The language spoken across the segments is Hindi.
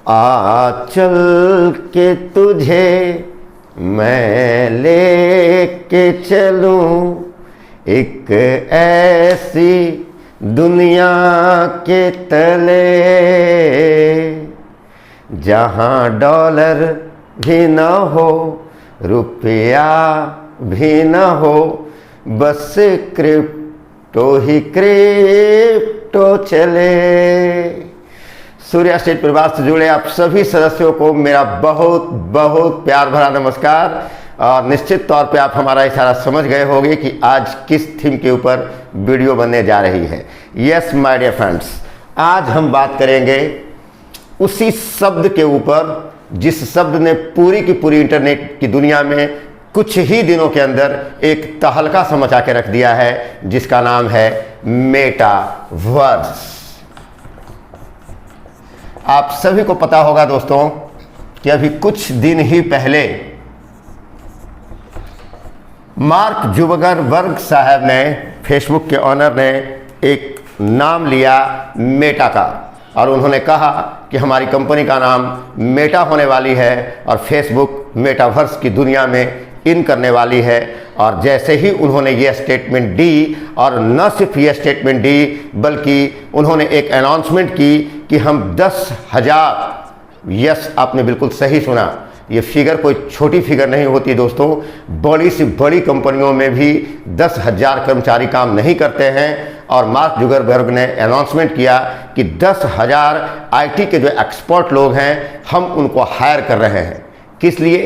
आ चल के तुझे मैं लेके चलूं एक ऐसी दुनिया के तले जहां डॉलर भी न हो रुपया भी न हो, बस क्रिप्टो ही क्रिप्टो चले। सूर्या स्टेट परिवार से जुड़े आप सभी सदस्यों को मेरा बहुत बहुत प्यार भरा नमस्कार। और निश्चित तौर पे आप हमारा इशारा समझ गए होंगे कि आज किस थीम के ऊपर वीडियो बनने जा रही है। यस माय डियर फ्रेंड्स, आज हम बात करेंगे उसी शब्द के ऊपर जिस शब्द ने पूरी की पूरी इंटरनेट की दुनिया में कुछ ही दिनों के अंदर एक तहलका सा मचा के रख दिया है, जिसका नाम है मेटावर्स। आप सभी को पता होगा दोस्तों कि अभी कुछ दिन ही पहले मार्क जुकरबर्ग साहब ने, फेसबुक के ऑनर ने, एक नाम लिया मेटा का, और उन्होंने कहा कि हमारी कंपनी का नाम मेटा होने वाली है और फेसबुक मेटावर्स की दुनिया में इन करने वाली है। और जैसे ही उन्होंने ये स्टेटमेंट दी, और न सिर्फ ये स्टेटमेंट दी बल्कि उन्होंने एक अनाउंसमेंट की कि हम 10,000, यस आपने बिल्कुल सही सुना, ये फिगर कोई छोटी फिगर नहीं होती दोस्तों। बड़ी से बड़ी कंपनियों में भी 10,000 कर्मचारी काम नहीं करते हैं, और मार्क जुकरबर्ग ने अनाउंसमेंट किया कि 10,000 आईटी के जो एक्सपर्ट लोग हैं हम उनको हायर कर रहे हैं। किस लिए?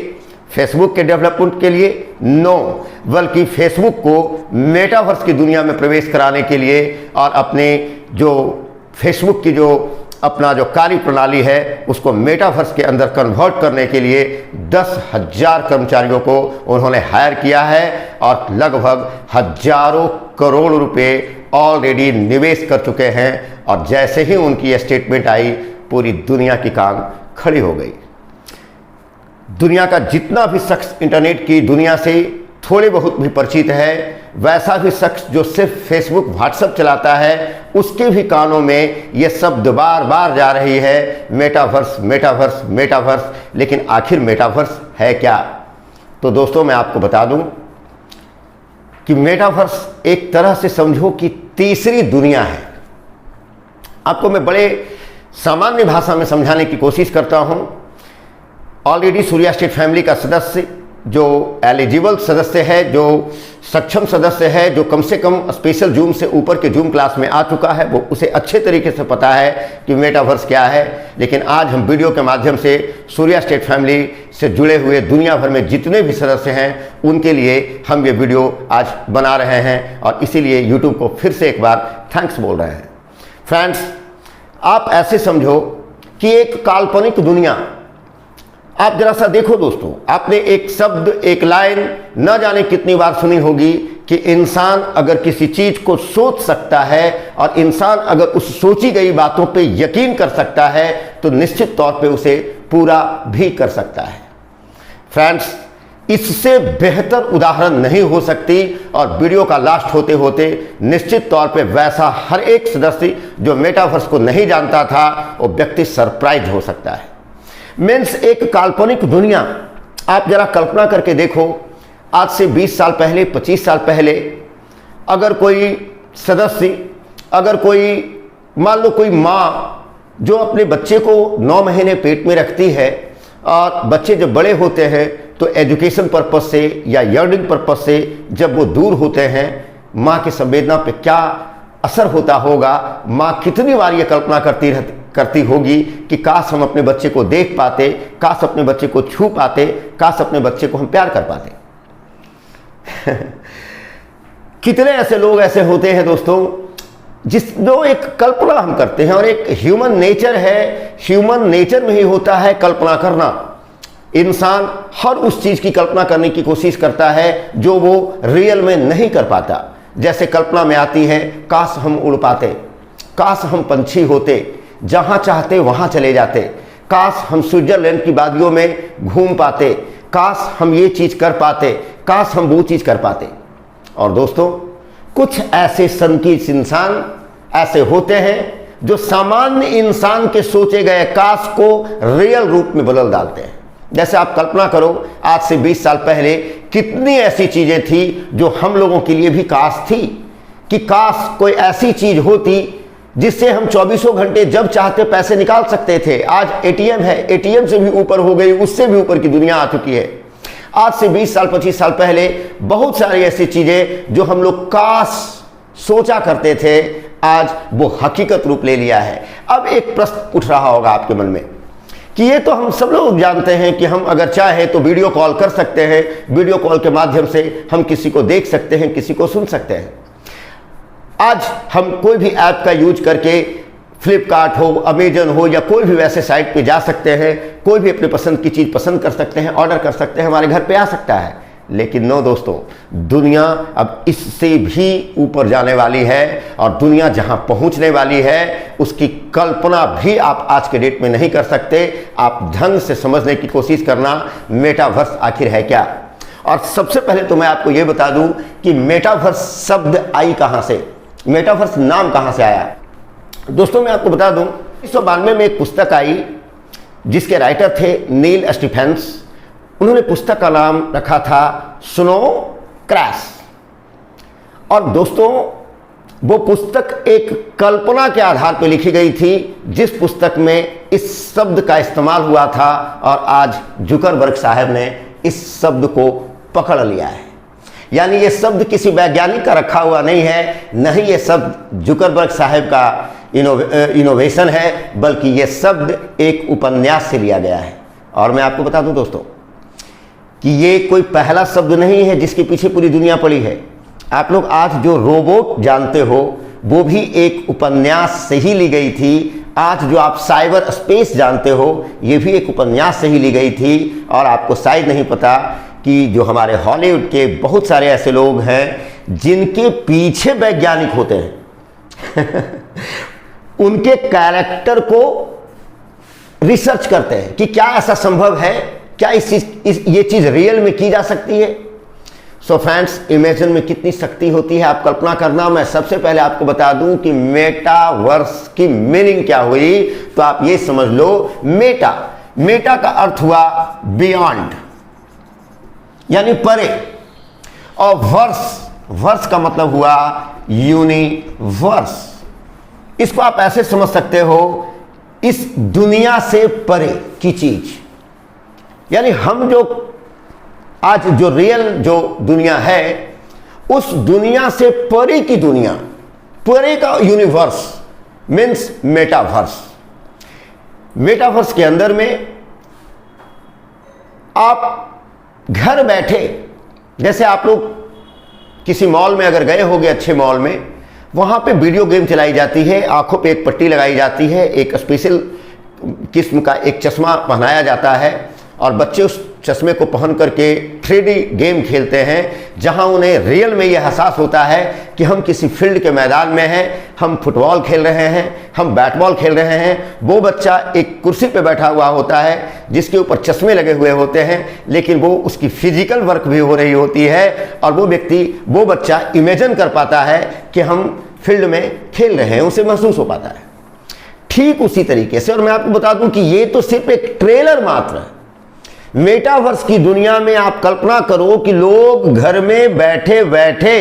फेसबुक के डेवलपमेंट के लिए? नो, बल्कि फेसबुक को मेटावर्स की दुनिया में प्रवेश कराने के लिए और अपने जो फेसबुक की जो अपना जो कार्य प्रणाली है उसको मेटावर्स के अंदर कन्वर्ट करने के लिए 10,000 कर्मचारियों को उन्होंने हायर किया है, और लगभग हजारों करोड़ रुपए ऑलरेडी निवेश कर चुके हैं। और जैसे ही उनकी स्टेटमेंट आई, पूरी दुनिया की कान खड़ी हो गई। दुनिया का जितना भी शख्स इंटरनेट की दुनिया से थोड़े बहुत भी परिचित है, वैसा भी शख्स जो सिर्फ फेसबुक व्हाट्सएप चलाता है, उसके भी कानों में ये शब्द बार बार जा रही है, मेटावर्स मेटावर्स मेटावर्स। लेकिन आखिर मेटावर्स है क्या? तो दोस्तों मैं आपको बता दूं कि मेटावर्स एक तरह से समझो कि तीसरी दुनिया है। आपको मैं बड़े सामान्य भाषा में समझाने की कोशिश करता हूं। ऑलरेडी सूर्या स्टेट फैमिली का सदस्य, जो एलिजिबल सदस्य है, जो सक्षम सदस्य है, जो कम से कम स्पेशल जूम से ऊपर के जूम क्लास में आ चुका है, वो उसे अच्छे तरीके से पता है कि मेटावर्स क्या है। लेकिन आज हम वीडियो के माध्यम से सूर्या स्टेट फैमिली से जुड़े हुए दुनिया भर में जितने भी सदस्य हैं उनके लिए हम ये वीडियो आज बना रहे हैं, और इसीलिए यूट्यूब को फिर से एक बार थैंक्स बोल रहे हैं। फ्रेंड्स, आप ऐसे समझो कि एक काल्पनिक दुनिया, आप जरा सा देखो दोस्तों, आपने एक शब्द, एक लाइन न जाने कितनी बार सुनी होगी कि इंसान अगर किसी चीज को सोच सकता है और इंसान अगर उस सोची गई बातों पे यकीन कर सकता है तो निश्चित तौर पे उसे पूरा भी कर सकता है। फ्रेंड्स, इससे बेहतर उदाहरण नहीं हो सकती, और वीडियो का लास्ट होते होते निश्चित तौर पे वैसा हर एक सदस्य जो मेटावर्स को नहीं जानता था वो व्यक्ति सरप्राइज हो सकता है। मीन्स एक काल्पनिक दुनिया, आप जरा कल्पना करके देखो, आज से 20 साल पहले, 25 साल पहले अगर कोई सदस्य, अगर कोई मान लो कोई माँ जो अपने बच्चे को 9 महीने पेट में रखती है, और बच्चे जब बड़े होते हैं तो एजुकेशन पर्पस से या लर्निंग पर्पस से जब वो दूर होते हैं, माँ की संवेदना पे क्या असर होता होगा। माँ कितनी बार ये कल्पना करती होगी कि काश हम अपने बच्चे को देख पाते, काश अपने बच्चे को छू पाते, काश अपने बच्चे को हम प्यार कर पाते। कितने ऐसे लोग ऐसे होते हैं दोस्तों जो एक कल्पना हम करते हैं, और एक ह्यूमन नेचर है, ह्यूमन नेचर में ही होता है कल्पना करना। इंसान हर उस चीज की कल्पना करने की कोशिश करता है जो वो रियल में नहीं कर पाता। जैसे कल्पना में आती है, काश हम उड़ पाते, काश हम पंछी होते, जहां चाहते वहां चले जाते, काश हम स्विट्जरलैंड की वादियों में घूम पाते, काश हम ये चीज कर पाते, काश हम वो चीज कर पाते। और दोस्तों, कुछ ऐसे संकीर्ण इंसान ऐसे होते हैं जो सामान्य इंसान के सोचे गए काश को रियल रूप में बदल डालते हैं। जैसे आप कल्पना करो, आज से 20 साल पहले कितनी ऐसी चीजें थी जो हम लोगों के लिए भी काश थी, कि काश कोई ऐसी चीज होती जिससे हम 24 घंटे जब चाहते पैसे निकाल सकते थे। आज एटीएम है, एटीएम से भी ऊपर हो गई, उससे भी ऊपर की दुनिया आ चुकी है। आज से 20 साल 25 साल पहले बहुत सारी ऐसी चीजें जो हम लोग काश सोचा करते थे, आज वो हकीकत रूप ले लिया है। अब एक प्रश्न उठ रहा होगा आपके मन में कि ये तो हम सब लोग जानते हैं कि हम अगर चाहे तो वीडियो कॉल कर सकते हैं, वीडियो कॉल के माध्यम से हम किसी को देख सकते हैं, किसी को सुन सकते हैं। आज हम कोई भी ऐप का यूज करके फ्लिपकार्ट हो, अमेजन हो या कोई भी वैसे साइट पे जा सकते हैं, कोई भी अपने पसंद की चीज़ पसंद कर सकते हैं, ऑर्डर कर सकते हैं, हमारे घर पे आ सकता है। लेकिन नो दोस्तों, दुनिया अब इससे भी ऊपर जाने वाली है और दुनिया जहां पहुंचने वाली है उसकी कल्पना भी आप आज के डेट में नहीं कर सकते। आप ढंग से समझने की कोशिश करना, मेटावर्स आखिर है क्या। और सबसे पहले तो मैं आपको यह बता दूं कि मेटावर्स शब्द आई कहां से, मेटावर्स नाम कहां से आया। दोस्तों मैं आपको बता दूं, 1992 में एक पुस्तक आई जिसके राइटर थे नील स्टीफेंस। उन्होंने पुस्तक का नाम रखा था स्नो क्रैश। और दोस्तों वो पुस्तक एक कल्पना के आधार पर लिखी गई थी, जिस पुस्तक में इस शब्द का इस्तेमाल हुआ था और आज जुकरबर्ग साहब ने इस शब्द को पकड़ लिया है। यानी ये शब्द किसी वैज्ञानिक का रखा हुआ नहीं है, नहीं ये शब्द जुकरबर्ग साहब का इनोवेशन है, बल्कि ये शब्द एक उपन्यास से लिया गया है। और मैं आपको बता दूं दोस्तों कि ये कोई पहला शब्द नहीं है जिसके पीछे पूरी दुनिया पड़ी है। आप लोग आज जो रोबोट जानते हो वो भी एक उपन्यास से ही ली गई थी। आज जो आप साइबर स्पेस जानते हो ये भी एक उपन्यास से ही ली गई थी। और आपको शायद नहीं पता कि जो हमारे हॉलीवुड के बहुत सारे ऐसे लोग हैं जिनके पीछे वैज्ञानिक होते हैं उनके कैरेक्टर को रिसर्च करते हैं कि क्या ऐसा संभव है, क्या ये चीज रियल में की जा सकती है। सो फ्रेंड्स, इमेजिन में कितनी शक्ति होती है आप कल्पना करना। मैं सबसे पहले आपको बता दूं कि मेटावर्स की मीनिंग क्या हुई, तो आप ये समझ लो, मेटा का अर्थ हुआ बियॉन्ड यानी परे, और वर्स का मतलब हुआ यूनिवर्स। इसको आप ऐसे समझ सकते हो, इस दुनिया से परे की चीज, यानी हम जो आज जो रियल जो दुनिया है उस दुनिया से परे की दुनिया, परे का यूनिवर्स मीन्स मेटावर्स। मेटावर्स के अंदर में आप घर बैठे, जैसे आप लोग किसी मॉल में अगर गए होंगे, अच्छे मॉल में, वहां पे वीडियो गेम चलाई जाती है, आंखों पे एक पट्टी लगाई जाती है, एक स्पेशल किस्म का एक चश्मा पहनाया जाता है और बच्चे उस चश्मे को पहन करके 3D गेम खेलते हैं, जहां उन्हें रियल में यह एहसास होता है कि हम किसी फील्ड के मैदान में हैं, हम फुटबॉल खेल रहे हैं, हम बैट बॉल खेल रहे हैं। वो बच्चा एक कुर्सी पे बैठा हुआ होता है जिसके ऊपर चश्मे लगे हुए होते हैं, लेकिन वो उसकी फिजिकल वर्क भी हो रही होती है और वो बच्चा इमेजिन कर पाता है कि हम फील्ड में खेल रहे हैं, उसे महसूस हो पाता है। ठीक उसी तरीके से, और मैं आपको बता दूं कि ये तो सिर्फ एक ट्रेलर मात्र है। मेटावर्स की दुनिया में आप कल्पना करो कि लोग घर में बैठे बैठे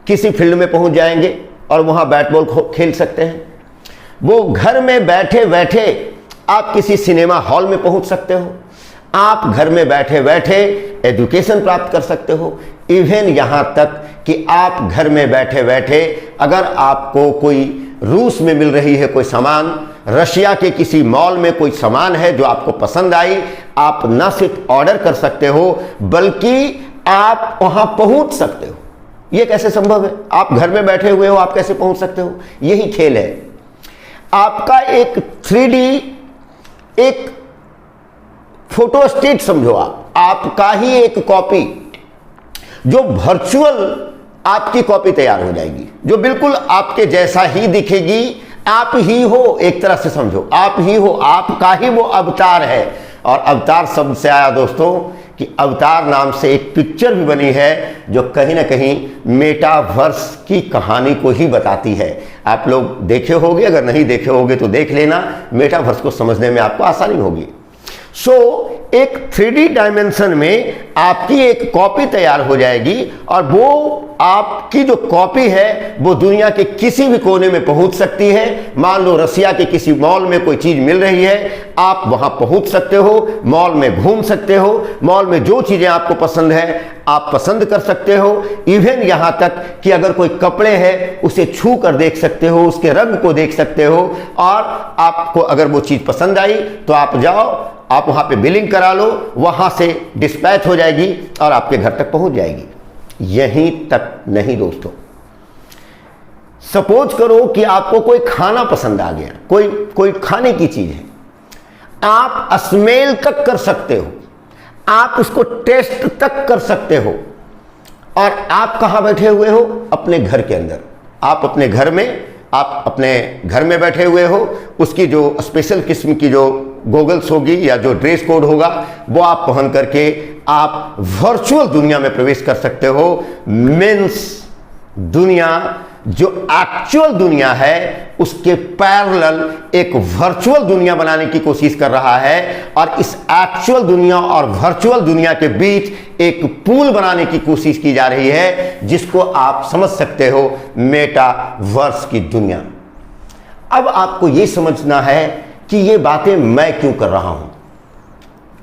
किसी फील्ड में पहुंच जाएंगे और वहां बैट बॉल खेल सकते हैं। वो घर में बैठे बैठे आप किसी सिनेमा हॉल में पहुंच सकते हो, आप घर में बैठे बैठे एजुकेशन प्राप्त कर सकते हो। इवन यहां तक कि आप घर में बैठे बैठे अगर आपको कोई रूस में मिल रही है कोई सामान, रशिया के किसी मॉल में कोई सामान है जो आपको पसंद आई, आप न सिर्फ ऑर्डर कर सकते हो बल्कि आप वहां पहुंच सकते हो। यह कैसे संभव है? आप घर में बैठे हुए हो, आप कैसे पहुंच सकते हो? यही खेल है। आपका एक 3D एक फोटो स्टेट समझो, आपका ही एक कॉपी जो वर्चुअल आपकी कॉपी तैयार हो जाएगी, जो बिल्कुल आपके जैसा ही दिखेगी। आप ही हो, एक तरह से समझो, आप ही हो, आपका ही वो अवतार है। और अवतार शब्द से आया दोस्तों कि अवतार नाम से एक पिक्चर भी बनी है जो कहीं ना कहीं मेटावर्स की कहानी को ही बताती है। आप लोग देखे होंगे, अगर नहीं देखे होंगे तो देख लेना, मेटावर्स को समझने में आपको आसानी होगी। एक 3D डायमेंशन में आपकी एक कॉपी तैयार हो जाएगी और वो आपकी जो कॉपी है वो दुनिया के किसी भी कोने में पहुंच सकती है। मान लो रसिया के किसी मॉल में कोई चीज मिल रही है, आप वहां पहुंच सकते हो, मॉल में घूम सकते हो, मॉल में जो चीजें आपको पसंद है आप पसंद कर सकते हो। इवन यहां तक कि अगर कोई कपड़े हैं उसे छू कर देख सकते हो, उसके रंग को देख सकते हो, और आपको अगर वो चीज पसंद आई तो आप जाओ, आप वहां पे बिलिंग करा लो, वहां से डिस्पैच हो जाएगी और आपके घर तक पहुंच जाएगी। यहीं तक नहीं दोस्तों, सपोज करो कि आपको कोई खाना पसंद आ गया, कोई खाने की चीज है, आप स्मेल तक कर सकते हो, आप उसको टेस्ट तक कर सकते हो, और आप कहां बैठे हुए हो? अपने घर के अंदर। आप अपने घर में बैठे हुए हो, उसकी जो स्पेशल किस्म की जो गॉगल्स होगी या जो ड्रेस कोड होगा वो आप पहन करके आप वर्चुअल दुनिया में प्रवेश कर सकते हो। मीन्स दुनिया जो एक्चुअल दुनिया है उसके पैरेलल एक वर्चुअल दुनिया बनाने की कोशिश कर रहा है, और इस एक्चुअल दुनिया और वर्चुअल दुनिया के बीच एक पुल बनाने की कोशिश की जा रही है, जिसको आप समझ सकते हो मेटावर्स की दुनिया। अब आपको यह समझना है कि ये बातें मैं क्यों कर रहा हूं।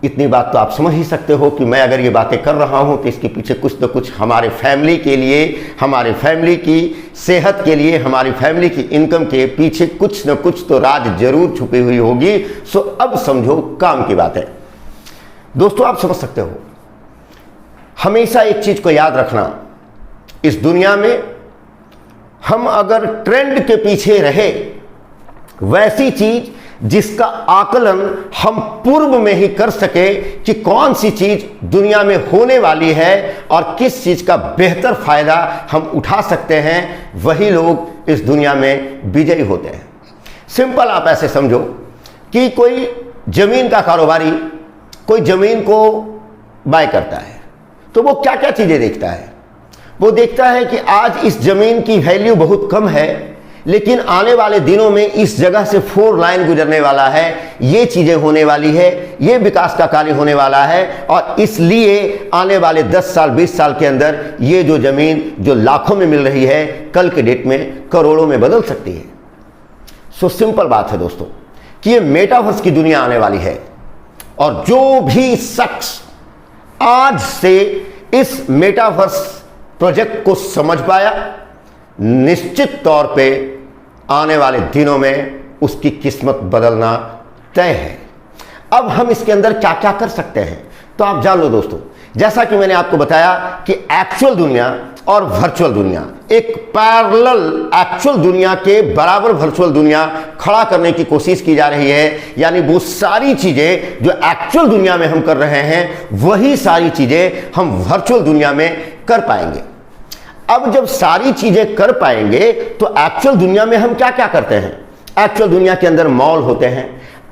इतनी बात तो आप समझ ही सकते हो कि मैं अगर ये बातें कर रहा हूं तो इसके पीछे कुछ न कुछ हमारे फैमिली के लिए, हमारे फैमिली की सेहत के लिए, हमारी फैमिली की इनकम के पीछे कुछ न कुछ तो राज जरूर छुपी हुई होगी। सो अब समझो काम की बात है दोस्तों, आप समझ सकते हो। हमेशा एक चीज को याद रखना, इस दुनिया में हम अगर ट्रेंड के पीछे रहे, वैसी चीज जिसका आकलन हम पूर्व में ही कर सके कि कौन सी चीज दुनिया में होने वाली है और किस चीज का बेहतर फायदा हम उठा सकते हैं, वही लोग इस दुनिया में विजयी होते हैं। सिंपल आप ऐसे समझो कि कोई जमीन का कारोबारी कोई जमीन को बाय करता है तो वो क्या क्या चीजें देखता है? वो देखता है कि आज इस जमीन की वैल्यू बहुत कम है, लेकिन आने वाले दिनों में इस जगह से 4 लाइन गुजरने वाला है, ये चीजें होने वाली है, ये विकास का कार्य होने वाला है, और इसलिए आने वाले 10 साल 20 साल के अंदर ये जो जमीन जो लाखों में मिल रही है, कल के डेट में करोड़ों में बदल सकती है। सो सिंपल बात है दोस्तों कि ये मेटावर्स की दुनिया आने वाली है, और जो भी शख्स आज से इस मेटावर्स प्रोजेक्ट को समझ पाया, निश्चित तौर पे आने वाले दिनों में उसकी किस्मत बदलना तय है। अब हम इसके अंदर क्या क्या कर सकते हैं तो आप जान लो दोस्तों। जैसा कि मैंने आपको बताया कि एक्चुअल दुनिया और वर्चुअल दुनिया, एक पैरेलल एक्चुअल दुनिया के बराबर वर्चुअल दुनिया खड़ा करने की कोशिश की जा रही है। यानी वो सारी चीजें जो एक्चुअल दुनिया में हम कर रहे हैं, वही सारी चीजें हम वर्चुअल दुनिया में कर पाएंगे। अब जब सारी चीजें कर पाएंगे तो एक्चुअल दुनिया में हम क्या क्या करते हैं? एक्चुअल दुनिया के अंदर मॉल होते हैं,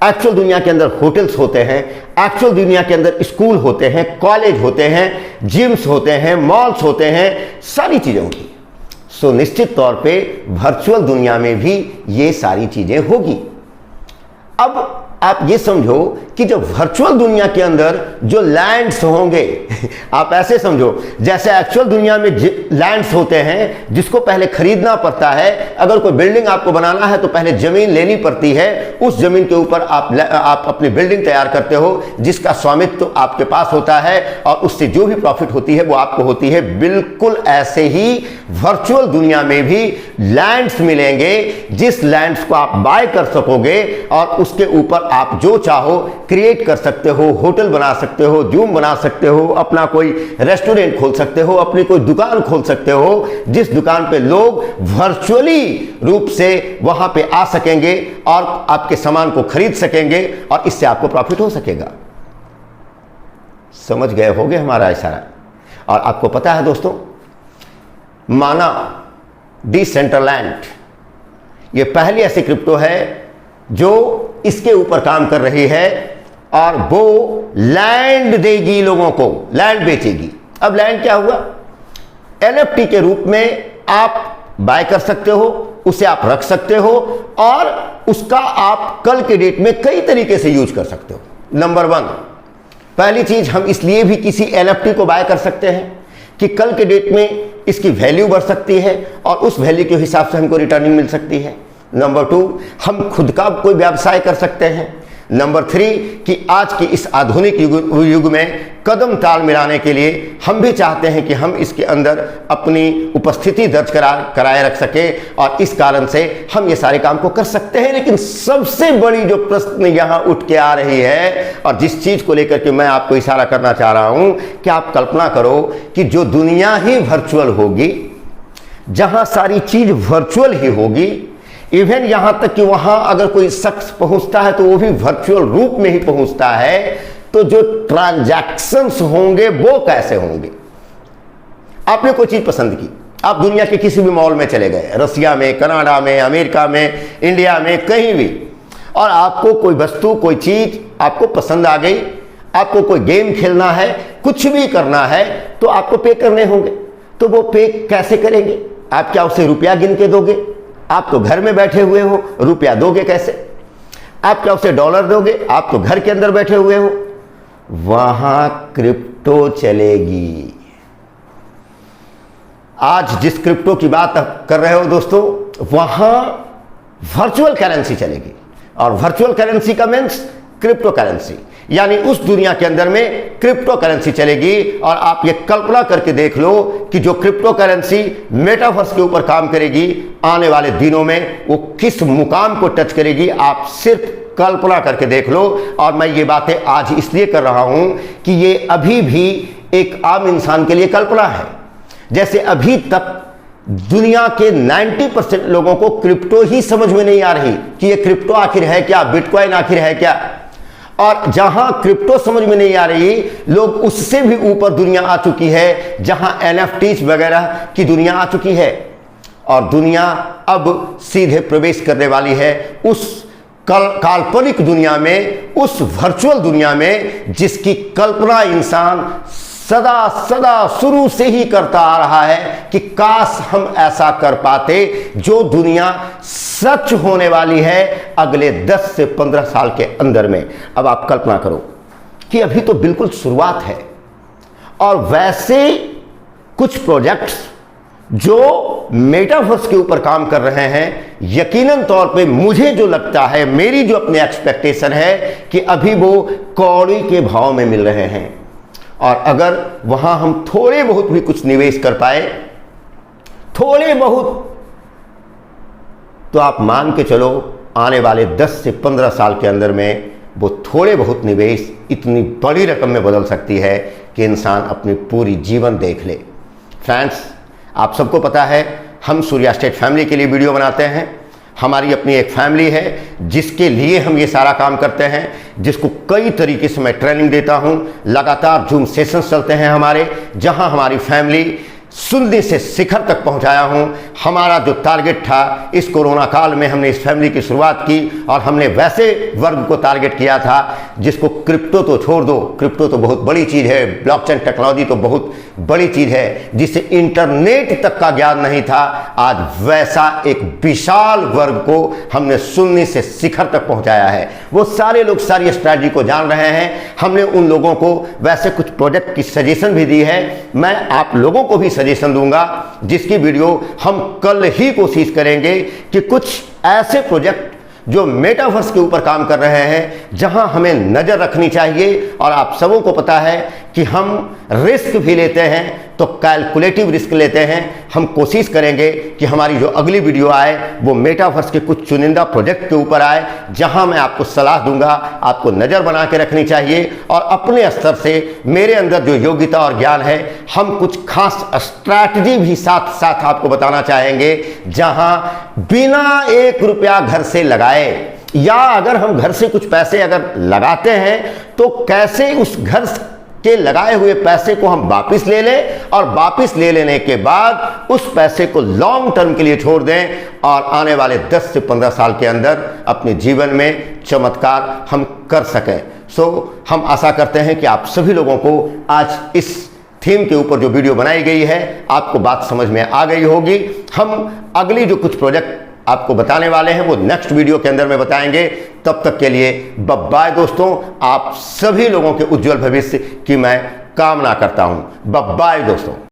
एक्चुअल दुनिया के अंदर होटल्स होते हैं, एक्चुअल दुनिया के अंदर स्कूल होते हैं, कॉलेज होते हैं, जिम्स होते हैं, मॉल्स होते हैं, सारी चीजें होंगी। सो निश्चित तौर पे वर्चुअल दुनिया में भी ये सारी चीजें होगी। अब आप ये समझो कि जो वर्चुअल दुनिया के अंदर जो लैंड्स होंगे, आप ऐसे समझो जैसे एक्चुअल दुनिया में लैंड्स होते हैं जिसको पहले खरीदना पड़ता है। अगर कोई बिल्डिंग आपको बनाना है तो पहले जमीन लेनी पड़ती है, उस जमीन के ऊपर आप अपनी बिल्डिंग तैयार करते हो, जिसका स्वामित्व तो आपके पास होता है और उससे जो भी प्रॉफिट होती है वो आपको होती है। बिल्कुल ऐसे ही वर्चुअल दुनिया में भी लैंड्स मिलेंगे, जिस लैंड्स को आप बाय कर सकोगे और उसके ऊपर आप जो चाहो क्रिएट कर सकते हो। होटल बना सकते हो, जूम बना सकते हो, अपना कोई रेस्टोरेंट खोल सकते हो, अपनी कोई दुकान खोल सकते हो, जिस दुकान पे लोग वर्चुअली रूप से वहां पे आ सकेंगे और आपके सामान को खरीद सकेंगे और इससे आपको प्रॉफिट हो सकेगा। समझ गए होंगे हमारा इशारा। और आपको पता है दोस्तों, माना डिसेंट्रलैंड ये पहली ऐसी क्रिप्टो है जो इसके ऊपर काम कर रही है और वो लैंड देगी, लोगों को लैंड बेचेगी। अब लैंड क्या हुआ? NFT के रूप में आप बाय कर सकते हो, उसे आप रख सकते हो और उसका आप कल के डेट में कई तरीके से यूज कर सकते हो। नंबर 1, पहली चीज, हम इसलिए भी किसी NFT को बाय कर सकते हैं कि कल के डेट में इसकी वैल्यू बढ़ सकती है और उस वैल्यू के हिसाब से हमको रिटर्निंग मिल सकती है। नंबर 2, हम खुद का कोई व्यवसाय कर सकते हैं। नंबर 3 कि आज के इस आधुनिक युग में कदम ताल मिलाने के लिए हम भी चाहते हैं कि हम इसके अंदर अपनी उपस्थिति दर्ज कराए रख सके और इस कारण से हम ये सारे काम को कर सकते हैं। लेकिन सबसे बड़ी जो प्रश्न यहाँ उठ के आ रही है और जिस चीज़ को लेकर के मैं आपको इशारा करना चाह रहा हूँ कि आप कल्पना करो कि जो दुनिया ही वर्चुअल होगी, जहाँ सारी चीज़ वर्चुअल ही होगी, इवन यहां तक कि वहां अगर कोई शख्स पहुंचता है तो वो भी वर्चुअल रूप में ही पहुंचता है, तो जो ट्रांजैक्शंस होंगे वो कैसे होंगे? आपने कोई चीज पसंद की, आप दुनिया के किसी भी मॉल में चले गए, रसिया में, कनाडा में, अमेरिका में, इंडिया में, कहीं भी, और आपको कोई वस्तु, कोई चीज आपको पसंद आ गई, आपको कोई गेम खेलना है, कुछ भी करना है, तो आपको पे करने होंगे। तो वो पे कैसे करेंगे? आप क्या उसे रुपया गिन के दोगे? आप तो घर में बैठे हुए हो, रुपया दोगे कैसे? आप क्या उसे डॉलर दोगे? आप तो घर के अंदर बैठे हुए हो। वहां क्रिप्टो चलेगी। आज जिस क्रिप्टो की बात आप कर रहे हो दोस्तों, वहां वर्चुअल करेंसी चलेगी और वर्चुअल करेंसी का मीन्स क्रिप्टो करेंसी, यानी उस दुनिया के अंदर में क्रिप्टो करेंसी चलेगी। और आप ये कल्पना करके देख लो कि जो क्रिप्टो करेंसी मेटावर्स के ऊपर काम करेगी, आने वाले दिनों में वो किस मुकाम को टच करेगी, आप सिर्फ कल्पना करके देख लो। और मैं ये बातें आज इसलिए कर रहा हूं कि ये अभी भी एक आम इंसान के लिए कल्पना है। जैसे अभी तक दुनिया के 90% लोगों को क्रिप्टो ही समझ में नहीं आ रही कि ये क्रिप्टो आखिर है क्या, बिटकॉइन आखिर है क्या। और जहां क्रिप्टो समझ में नहीं आ रही, लोग उससे भी ऊपर दुनिया आ चुकी है, जहां NFTs वगैरह की दुनिया आ चुकी है। और दुनिया अब सीधे प्रवेश करने वाली है उस काल्पनिक दुनिया में, उस वर्चुअल दुनिया में जिसकी कल्पना इंसान सदा सदा शुरू से ही करता आ रहा है कि काश हम ऐसा कर पाते। जो दुनिया सच होने वाली है अगले 10 से 15 साल के अंदर में। अब आप कल्पना करो कि अभी तो बिल्कुल शुरुआत है और वैसे कुछ प्रोजेक्ट्स जो मेटावर्स के ऊपर काम कर रहे हैं, यकीनन तौर पे मुझे जो लगता है, मेरी जो अपनी एक्सपेक्टेशन है कि अभी वो कौड़ी के भाव में मिल रहे हैं। और अगर वहां हम थोड़े बहुत भी कुछ निवेश कर पाए, थोड़े बहुत, तो आप मान के चलो आने वाले 10 से 15 साल के अंदर में वो थोड़े बहुत निवेश इतनी बड़ी रकम में बदल सकती है कि इंसान अपनी पूरी जीवन देख ले। फ्रेंड्स, आप सबको पता है हम सूर्या स्टेट फैमिली के लिए वीडियो बनाते हैं। हमारी अपनी एक फैमिली है जिसके लिए हम ये सारा काम करते हैं, जिसको कई तरीके से मैं ट्रेनिंग देता हूं। लगातार जूम सेशंस चलते हैं हमारे, जहां हमारी फैमिली शून्य से शिखर तक पहुंचाया हूं। हमारा जो टारगेट था, इस कोरोना काल में हमने इस फैमिली की शुरुआत की और हमने वैसे वर्ग को टारगेट किया था जिसको क्रिप्टो तो छोड़ दो, क्रिप्टो तो बहुत बड़ी चीज़ है, ब्लॉकचेन टेक्नोलॉजी तो बहुत बड़ी चीज़ है, जिसे इंटरनेट तक का ज्ञान नहीं था। आज वैसा एक विशाल वर्ग को हमने शून्य से शिखर तक पहुंचाया है। वो सारे लोग सारी स्ट्रैटेजी को जान रहे हैं। हमने उन लोगों को वैसे कुछ प्रोजेक्ट की सजेशन भी दी है। मैं आप लोगों को भी सजेशन दूंगा, जिसकी वीडियो हम कल ही कोशिश करेंगे कि कुछ ऐसे प्रोजेक्ट जो मेटावर्स के ऊपर काम कर रहे हैं, जहां हमें नजर रखनी चाहिए। और आप सबों को पता है कि हम रिस्क भी लेते हैं, तो कैलकुलेटिव रिस्क लेते हैं। हम कोशिश करेंगे कि हमारी जो अगली वीडियो आए वो मेटावर्स के कुछ चुनिंदा प्रोजेक्ट के ऊपर आए, जहां मैं आपको सलाह दूंगा, आपको नज़र बना के रखनी चाहिए। और अपने स्तर से मेरे अंदर जो योग्यता और ज्ञान है, हम कुछ खास स्ट्रैटेजी भी साथ साथ आपको बताना चाहेंगे, जहां बिना 1 रुपया घर से लगाए, या अगर हम घर से कुछ पैसे अगर लगाते हैं तो कैसे उस घर कि लगाए हुए पैसे को हम वापस ले लें और वापस ले लेने के बाद उस पैसे को लॉन्ग टर्म के लिए छोड़ दें और आने वाले 10 से 15 साल के अंदर अपने जीवन में चमत्कार हम कर सकें। हम आशा करते हैं कि आप सभी लोगों को आज इस थीम के ऊपर जो वीडियो बनाई गई है आपको बात समझ में आ गई होगी। हम अगली जो कुछ प्रोजेक्ट आपको बताने वाले हैं वो नेक्स्ट वीडियो के अंदर में बताएंगे। तब तक के लिए बाय दोस्तों, आप सभी लोगों के उज्जवल भविष्य की मैं कामना करता हूं। बाय दोस्तों।